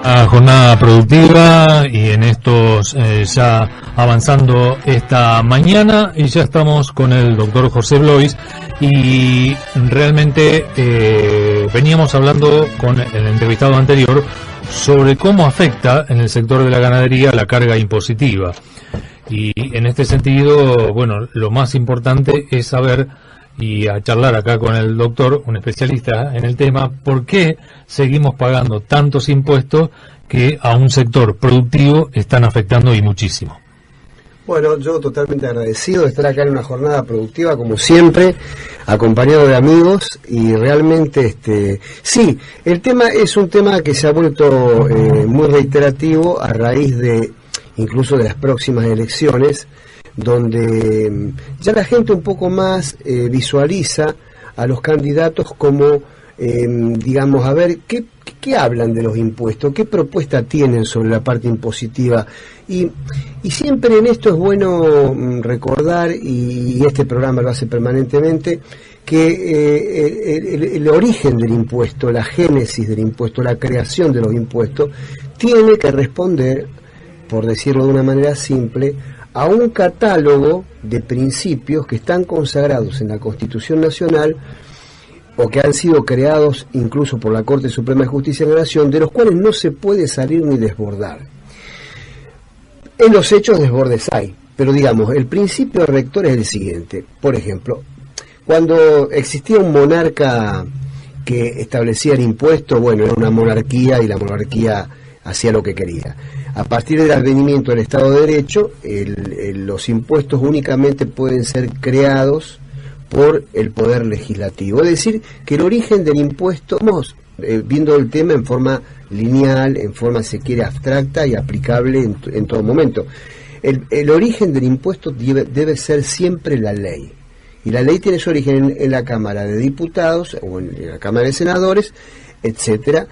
Una jornada productiva y en estos ya avanzando esta mañana, y ya estamos con el doctor José Blois, y realmente veníamos hablando con el entrevistado anterior sobre cómo afecta en el sector de la ganadería la carga impositiva. Y en este sentido, bueno, lo más importante es saber y a charlar acá con el doctor, un especialista en el tema, por qué seguimos pagando tantos impuestos que a un sector productivo están afectando y muchísimo. Bueno, yo totalmente agradecido de estar acá en una jornada productiva, como siempre, acompañado de amigos, y realmente, sí, el tema es un tema que se ha vuelto muy reiterativo a raíz de, incluso de las próximas elecciones, donde ya la gente un poco más visualiza a los candidatos como, digamos, a ver, ¿qué hablan de los impuestos? ¿Qué propuesta tienen sobre la parte impositiva? Y siempre en esto es bueno recordar, y este programa lo hace permanentemente, que el origen del impuesto, la génesis del impuesto, la creación de los impuestos, tiene que responder, por decirlo de una manera simple, a un catálogo de principios que están consagrados en la Constitución Nacional o que han sido creados incluso por la Corte Suprema de Justicia de la Nación, de los cuales no se puede salir ni desbordar. En los hechos desbordes hay, pero digamos, el principio rector es el siguiente. Por ejemplo, cuando existía un monarca que establecía el impuesto, bueno, era una monarquía y la monarquía hacía lo que quería. A partir del advenimiento del Estado de Derecho, los impuestos únicamente pueden ser creados por el Poder Legislativo. Es decir, que el origen del impuesto, vamos viendo el tema en forma lineal, en forma, si se quiere, abstracta y aplicable en todo momento. El origen del impuesto debe ser siempre la ley. Y la ley tiene su origen en la Cámara de Diputados o en la Cámara de Senadores, etcétera,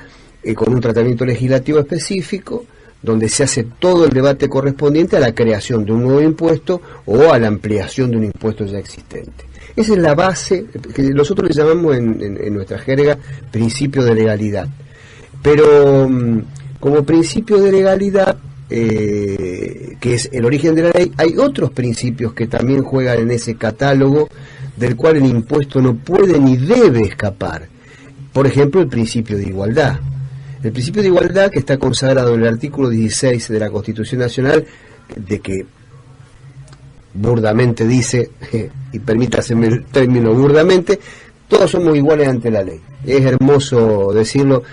con un tratamiento legislativo específico, donde se hace todo el debate correspondiente a la creación de un nuevo impuesto o a la ampliación de un impuesto ya existente. Esa es la base, que nosotros le llamamos en nuestra jerga principio de legalidad. Pero como principio de legalidad, que es el origen de la ley, hay otros principios que también juegan en ese catálogo, del cual el impuesto no puede ni debe escapar. Por ejemplo, el principio de igualdad. El principio de igualdad, que está consagrado en el artículo 16 de la Constitución Nacional, de que burdamente dice, y permítaseme el término burdamente, todos somos iguales ante la ley. Es hermoso decirlo,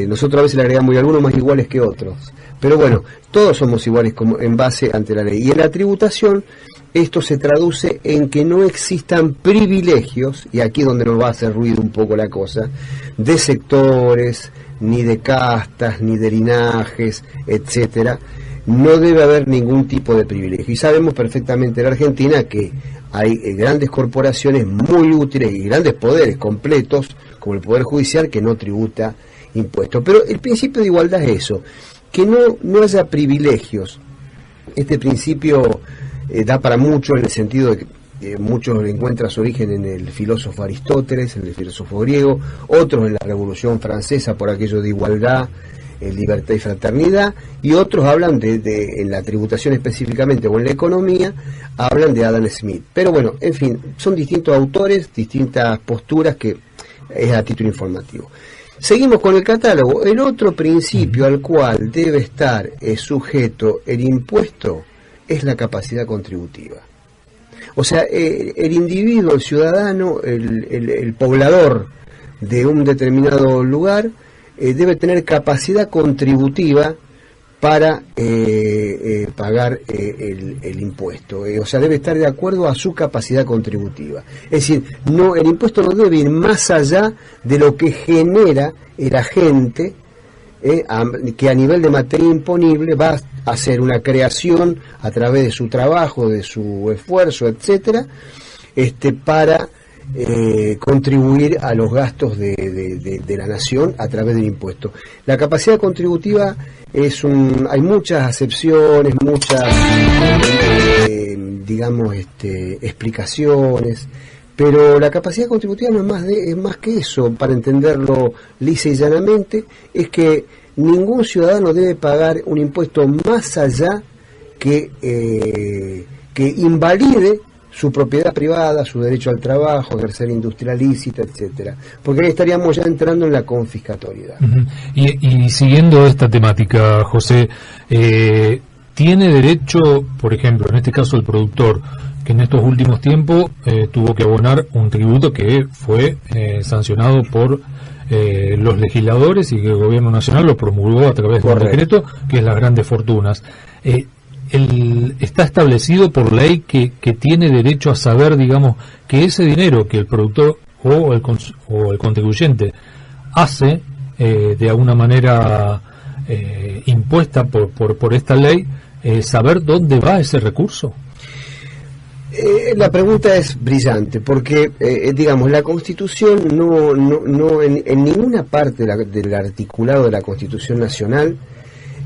nosotros a veces le agregamos algunos más iguales que otros, pero bueno, todos somos iguales como en base ante la ley. Y en la tributación esto se traduce en que no existan privilegios, y aquí es donde nos va a hacer ruido un poco la cosa, de sectores, ni de castas, ni de linajes, etcétera. No debe haber ningún tipo de privilegio. Y sabemos perfectamente en la Argentina que hay grandes corporaciones muy útiles y grandes poderes completos, como el Poder Judicial, que no tributa impuestos. Pero el principio de igualdad es eso, que no haya privilegios. Este principio da para mucho, en el sentido de que muchos encuentran su origen en el filósofo Aristóteles, en el filósofo griego, otros en la Revolución Francesa por aquello de igualdad, libertad y fraternidad, y otros hablan en la tributación específicamente o en la economía, hablan de Adam Smith. Pero bueno, en fin, son distintos autores, distintas posturas, que es a título informativo. Seguimos con el catálogo. El otro principio al cual debe estar sujeto el impuesto es la capacidad contributiva. O sea, el individuo, el ciudadano, el poblador de un determinado lugar debe tener capacidad contributiva para pagar el impuesto. O sea, debe estar de acuerdo a su capacidad contributiva. Es decir, el impuesto no debe ir más allá de lo que genera el agente, que a nivel de materia imponible va a hacer una creación a través de su trabajo, de su esfuerzo, etcétera, para contribuir a los gastos de la nación a través del impuesto. La capacidad contributiva hay muchas acepciones, muchas digamos explicaciones, Pero la capacidad contributiva no es más que eso, para entenderlo lisa y llanamente, es que ningún ciudadano debe pagar un impuesto más allá que invalide su propiedad privada, su derecho al trabajo, ejercer industria lícita, etcétera, porque ahí estaríamos ya entrando en la confiscatoriedad. Y siguiendo esta temática, José, ¿tiene derecho, por ejemplo, en este caso el productor, que en estos últimos tiempos tuvo que abonar un tributo que fue sancionado por los legisladores y que el gobierno nacional lo promulgó a través de un decreto, que es las grandes fortunas? Está establecido por ley que tiene derecho a saber, digamos, que ese dinero que el productor o el contribuyente hace de alguna manera impuesta por esta ley, saber dónde va ese recurso. La pregunta es brillante, porque digamos, la Constitución no en ninguna parte del articulado de la Constitución Nacional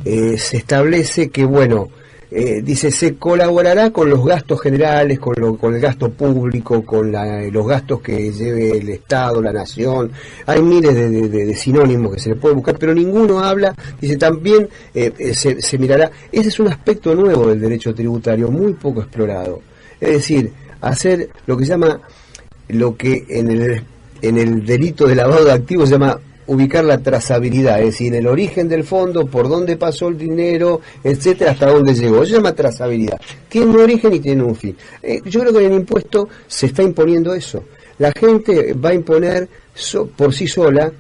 se establece que, bueno, dice, se colaborará con los gastos generales, con el gasto público, con los gastos que lleve el Estado, la Nación. Hay miles de sinónimos que se le puede buscar, pero ninguno habla, dice, también se mirará. Ese es un aspecto nuevo del derecho tributario, muy poco explorado. Es decir, hacer lo que se llama, lo que en el delito de lavado de activos se llama ubicar la trazabilidad, es decir, el origen del fondo, por dónde pasó el dinero, etcétera, hasta dónde llegó. Eso se llama trazabilidad. Tiene un origen y tiene un fin. Yo creo que en el impuesto se está imponiendo eso. La gente va a imponer por sí sola,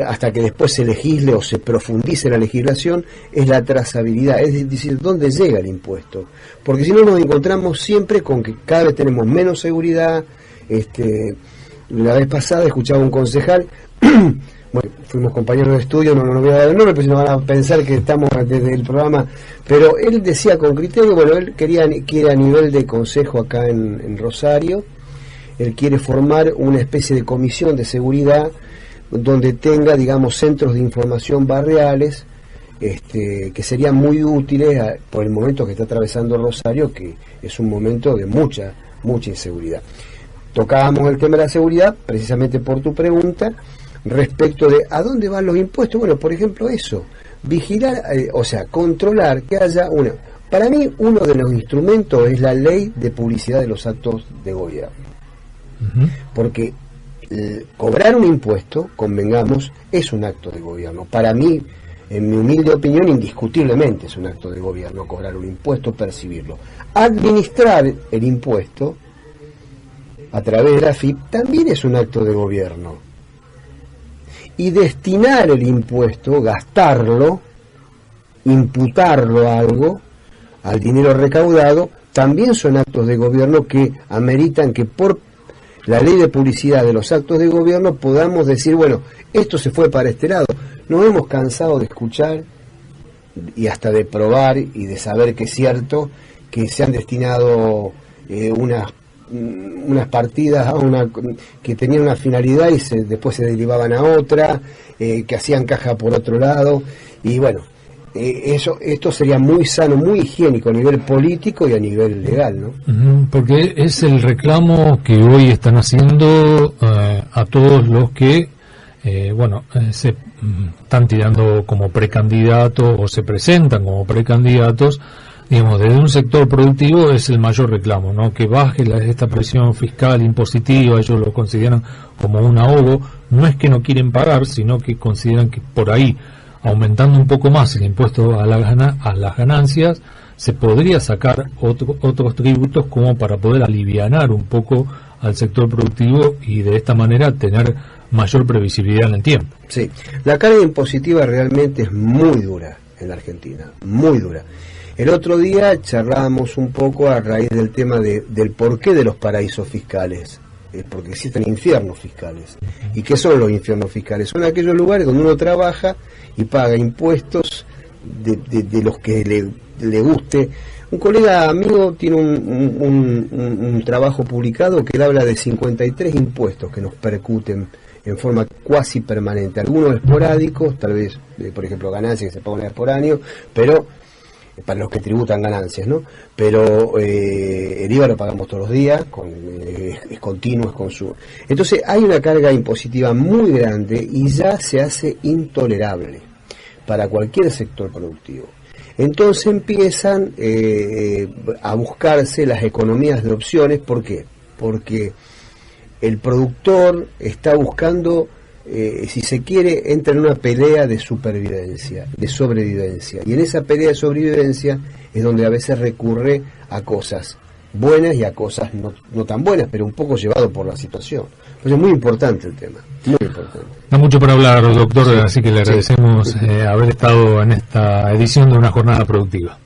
hasta que después se legisle o se profundice la legislación, es la trazabilidad, es decir, dónde llega el impuesto. Porque si no nos encontramos siempre con que cada vez tenemos menos seguridad. La vez pasada escuchaba un concejal, bueno, fuimos compañeros de estudio, no voy a dar el nombre, pero si no van a pensar que estamos desde el programa, pero él decía con criterio, bueno, él quiere a nivel de consejo acá en Rosario, él quiere formar una especie de comisión de seguridad donde tenga, digamos, centros de información barriales, que serían muy útiles por el momento que está atravesando Rosario, que es un momento de mucha inseguridad. Tocábamos el tema de la seguridad, precisamente por tu pregunta, respecto de a dónde van los impuestos. Bueno, por ejemplo, eso, vigilar, o sea, controlar que haya una... Para mí, uno de los instrumentos es la ley de publicidad de los actos de gobierno. Porque cobrar un impuesto, convengamos, es un acto de gobierno. Para mí, en mi humilde opinión, indiscutiblemente es un acto de gobierno cobrar un impuesto, percibirlo. Administrar el impuesto a través de la AFIP también es un acto de gobierno. Y destinar el impuesto, gastarlo, imputarlo a algo, al dinero recaudado, también son actos de gobierno que ameritan que por la ley de publicidad de los actos de gobierno podamos decir, bueno, esto se fue para este lado. Nos hemos cansado de escuchar y hasta de probar y de saber que es cierto que se han destinado unas partidas que tenían una finalidad y después se derivaban a otra, que hacían caja por otro lado, y bueno, esto sería muy sano, muy higiénico a nivel político y a nivel legal, ¿no? Porque es el reclamo que hoy están haciendo a todos los que se están tirando como precandidatos o se presentan como precandidatos. Digamos, desde un sector productivo es el mayor reclamo, ¿no? Que baje esta presión fiscal impositiva. Ellos lo consideran como un ahogo. No es que no quieren pagar, sino que consideran que por ahí, aumentando un poco más el impuesto a las ganancias, se podría sacar otros tributos como para poder alivianar un poco al sector productivo y de esta manera tener mayor previsibilidad en el tiempo. Sí, la carga impositiva realmente es muy dura en la Argentina, muy dura. El otro día charlábamos un poco a raíz del tema del porqué de los paraísos fiscales, porque existen infiernos fiscales. ¿Y qué son los infiernos fiscales? Son aquellos lugares donde uno trabaja y paga impuestos de los que le guste. Un colega amigo tiene un trabajo publicado que él habla de 53 impuestos que nos percuten en forma cuasi permanente, algunos esporádicos, tal vez, por ejemplo, ganancias que se pagan por año, pero para los que tributan ganancias, ¿no? Pero el IVA lo pagamos todos los días, es continuo, es consumo. Entonces hay una carga impositiva muy grande y ya se hace intolerable para cualquier sector productivo. Entonces empiezan a buscarse las economías de opciones. ¿Por qué? Porque el productor está buscando, si se quiere, entra en una pelea de supervivencia, de sobrevivencia. Y en esa pelea de sobrevivencia es donde a veces recurre a cosas buenas y a cosas no tan buenas, pero un poco llevado por la situación. Entonces es muy importante el tema, muy importante. Da mucho para hablar, doctor, así que le agradecemos haber estado en esta edición de Una Jornada Productiva.